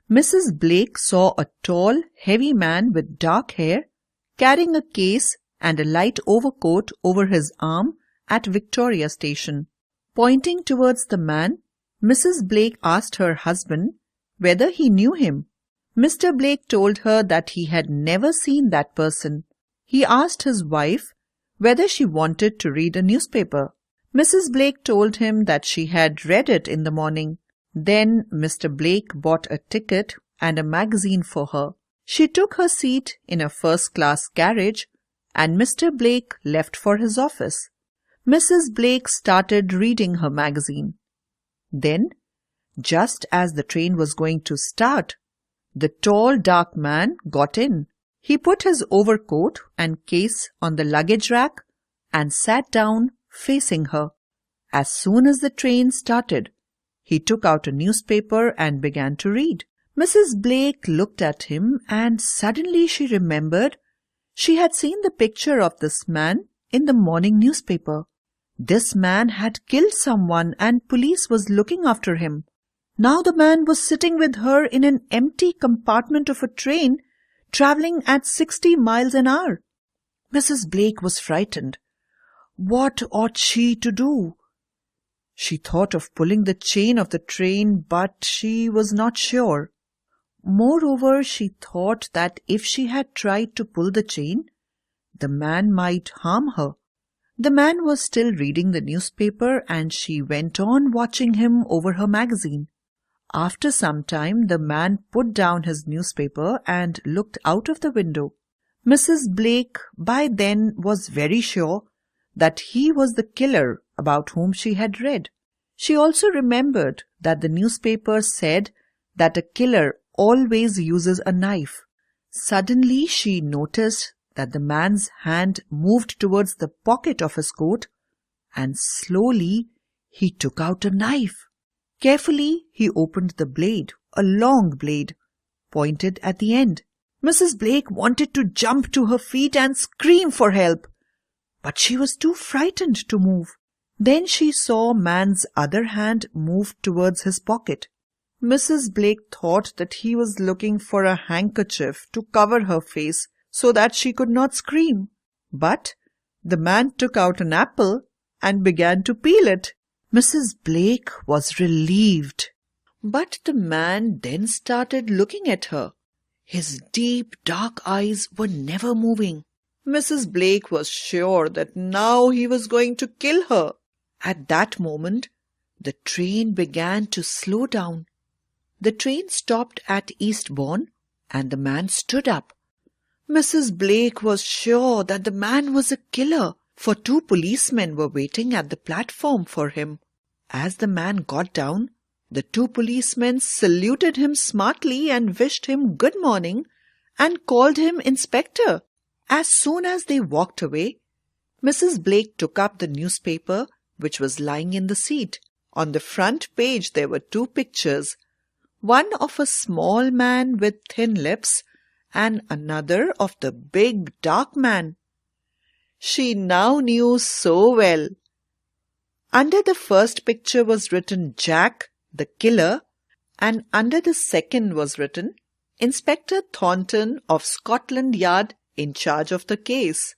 Mrs. Blake saw a tall, heavy man with dark hair carrying a case and a light overcoat over his arm at Victoria Station. Pointing towards the man, Mrs. Blake asked her husband whether he knew him. Mr. Blake told her that he had never seen that person. He asked his wife whether she wanted to read a newspaper. Mrs. Blake told him that she had read it in the morning. Then Mr. Blake bought a ticket and a magazine for her. She took her seat in a first-class carriage and Mr. Blake left for his office. Mrs. Blake started reading her magazine. Then, just as the train was going to start, the tall, dark man got in. He put his overcoat and case on the luggage rack and sat down facing her. As soon as the train started, he took out a newspaper and began to read. Mrs. Blake looked at him and suddenly she remembered she had seen the picture of this man in the morning newspaper. This man had killed someone and police was looking after him. Now the man was sitting with her in an empty compartment of a train traveling at 60 miles an hour. Mrs. Blake was frightened. What ought she to do? She thought of pulling the chain of the train, but she was not sure. Moreover, she thought that if she had tried to pull the chain, the man might harm her. The man was still reading the newspaper and she went on watching him over her magazine. After some time, the man put down his newspaper and looked out of the window. Mrs. Blake by then was very sure that he was the killer about whom she had read. She also remembered that the newspaper said that a killer always uses a knife. Suddenly she noticed that the man's hand moved towards the pocket of his coat and slowly he took out a knife. Carefully he opened the blade, a long blade, pointed at the end. Mrs. Blake wanted to jump to her feet and scream for help, but she was too frightened to move. Then she saw man's other hand move towards his pocket. Mrs. Blake thought that he was looking for a handkerchief to cover her face so that she could not scream. But the man took out an apple and began to peel it. Mrs. Blake was relieved. But the man then started looking at her. His deep, dark eyes were never moving. Mrs. Blake was sure that now he was going to kill her. At that moment, the train began to slow down. The train stopped at Eastbourne and the man stood up. Mrs. Blake was sure that the man was a killer, for 2 policemen were waiting at the platform for him. As the man got down, the 2 policemen saluted him smartly and wished him good morning and called him Inspector. As soon as they walked away, Mrs. Blake took up the newspaper which was lying in the seat. On the front page there were 2 pictures, one of a small man with thin lips and another of the big dark man. She now knew so well. Under the first picture was written Jack, the killer, and under the second was written Inspector Thornton of Scotland Yard in charge of the case.